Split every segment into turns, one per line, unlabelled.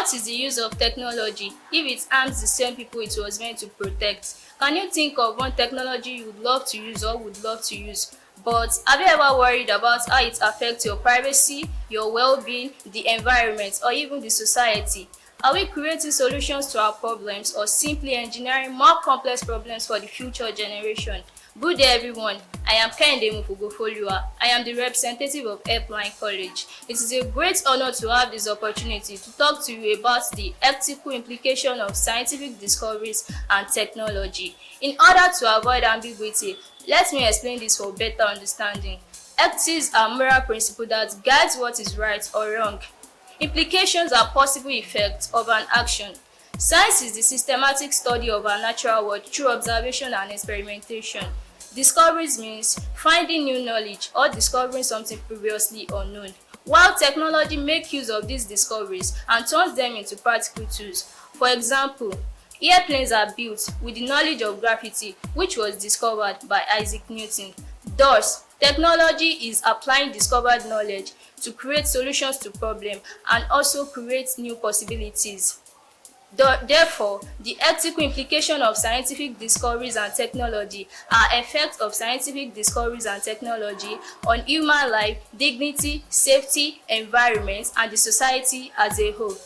What is the use of technology if it harms the same people it was meant to protect? Can you think of one technology you would love to use or would love to use? But have you ever worried about how it affects your privacy, your well-being, the environment, or even the society? Are we creating solutions to our problems or simply engineering more complex problems for the future generation? Good day everyone, I am Kehinde Mufugofoluwa. I am the representative of Helpline College. It is a great honor to have this opportunity to talk to you about the ethical implication of scientific discoveries and technology. In order to avoid ambiguity, let me explain this for better understanding. Ethics are moral principles that guides what is right or wrong. Implications are possible effects of an action. Science is the systematic study of our natural world through observation and experimentation. Discoveries means finding new knowledge or discovering something previously unknown, while technology makes use of these discoveries and turns them into practical tools. For example, airplanes are built with the knowledge of gravity, which was discovered by Isaac Newton. Thus, technology is applying discovered knowledge to create solutions to problems and also create new possibilities. Therefore, the ethical implication of scientific discoveries and technology are effects of scientific discoveries and technology on human life, dignity, safety, environment, and the society as a whole.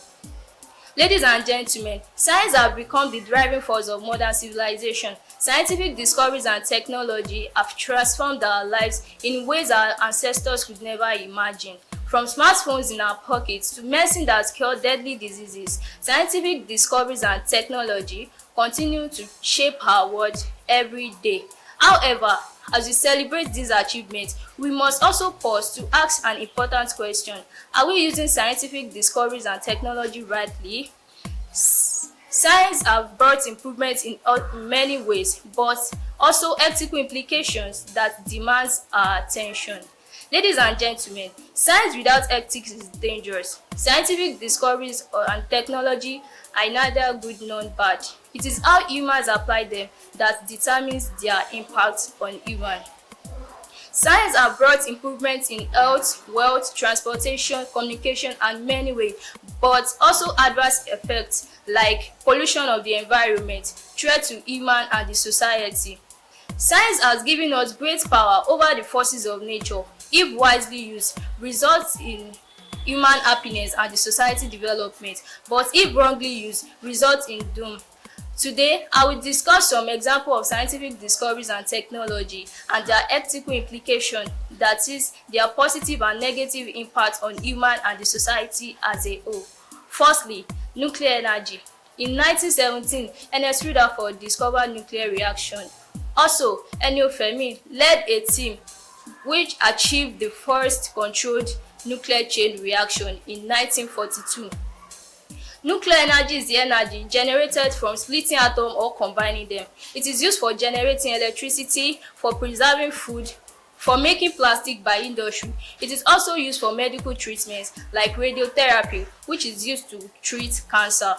Ladies and gentlemen, science has become the driving force of modern civilization. Scientific discoveries and technology have transformed our lives in ways our ancestors could never imagine. From smartphones in our pockets to medicine that cure deadly diseases, scientific discoveries and technology continue to shape our world every day. However, as we celebrate these achievements, we must also pause to ask an important question. Are we using scientific discoveries and technology rightly? Science has brought improvements in many ways, but also ethical implications that demands our attention. Ladies and gentlemen, science without ethics is dangerous. Scientific discoveries and technology are neither good nor bad. It is how humans apply them that determines their impact on humans. Science has brought improvements in health, wealth, transportation, communication, and many ways, but also adverse effects like pollution of the environment, threat to human and the society. Science has given us great power over the forces of nature. If wisely used, results in human happiness and the society development, but if wrongly used, results in doom. Today, I will discuss some examples of scientific discoveries and technology and their ethical implication, that is, their positive and negative impact on human and the society as a whole. Firstly, nuclear energy. In 1917, Ernest Rutherford discovered nuclear reaction. Also, Enio Fermi led a team which achieved the first controlled nuclear chain reaction in 1942. Nuclear energy is the energy generated from splitting atoms or combining them. It is used for generating electricity, for preserving food, for making plastic by industry. It is also used for medical treatments like radiotherapy, which is used to treat cancer.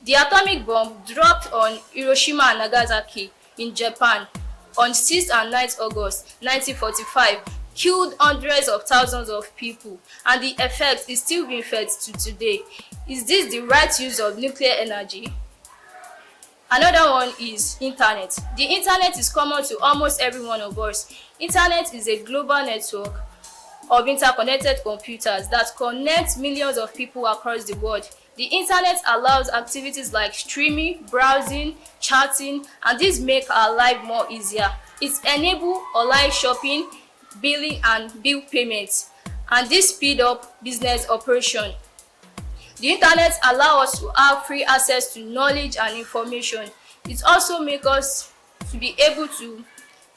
The atomic bomb dropped on Hiroshima and Nagasaki in Japan on 6th and 9th August 1945 killed hundreds of thousands of people, and the effect is still being felt to today. Is this the right use of nuclear energy? Another one is internet. The internet is common to almost every one of us. Internet is a global network of interconnected computers that connect millions of people across the world. The internet allows activities like streaming, browsing, chatting, and these make our life more easier. It enables online shopping, billing, and bill payments, and this speed up business operation. The internet allows us to have free access to knowledge and information. It also makes us to be able to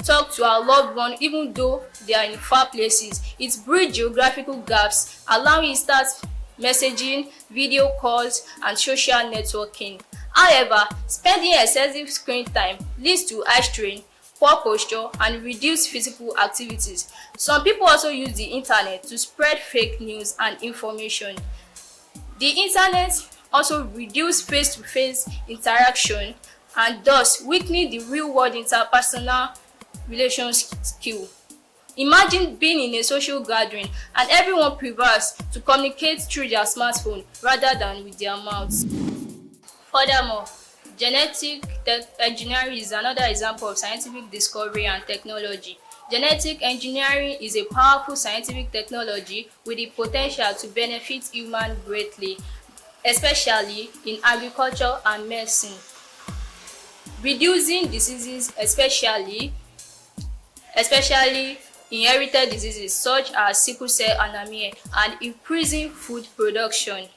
talk to our loved one even though they are in far places. It bridges geographical gaps, allowing instant messaging, video calls, and social networking. However, spending excessive screen time leads to eye strain, poor posture, and reduced physical activities. Some people also use the internet to spread fake news and information. The internet also reduces face-to-face interaction and thus weakening the real-world interpersonal relations skill. Imagine being in a social gathering and everyone prefers to communicate through their smartphone rather than with their mouths. Furthermore, engineering is another example of scientific discovery and technology. Genetic engineering is a powerful scientific technology with the potential to benefit humans greatly, especially in agriculture and medicine, reducing diseases, especially inherited diseases such as sickle cell anemia, and increasing food production.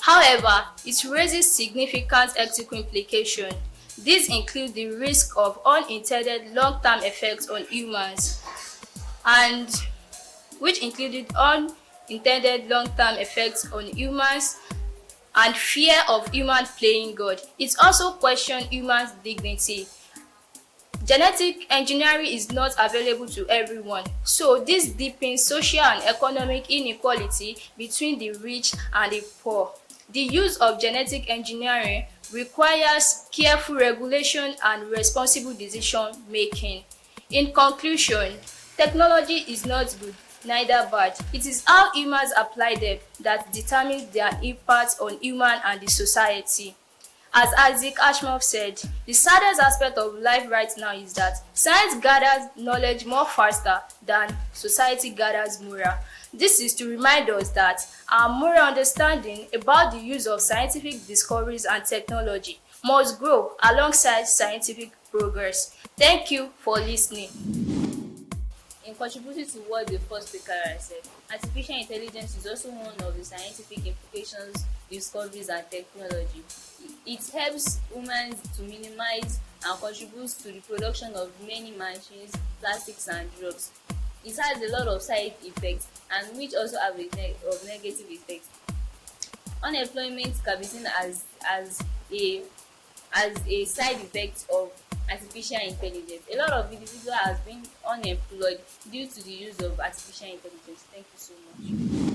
However, it raises significant ethical implications. These include the risk of unintended long-term effects on humans, and which included unintended long-term effects on humans and fear of human playing God. It also questions human dignity. Genetic engineering is not available to everyone, so this deepens social and economic inequality between the rich and the poor. The use of genetic engineering requires careful regulation and responsible decision making. In conclusion, technology is not good, neither bad. It is how humans apply them that determines their impact on human and the society. As Isaac Asimov said, the saddest aspect of life right now is that science gathers knowledge more faster than society gathers moral. This is to remind us that our moral understanding about the use of scientific discoveries and technology must grow alongside scientific progress. Thank you for listening.
In contributing to what the first speaker has said, artificial intelligence is also one of the scientific implications, discoveries, and technology. It helps humans to minimize and contributes to the production of many machines, plastics, and drugs. It has a lot of side effects, and which also have of negative effects. Unemployment can be seen as a side effect of artificial intelligence. A lot of individuals have been unemployed due to the use of artificial intelligence. Thank you so much.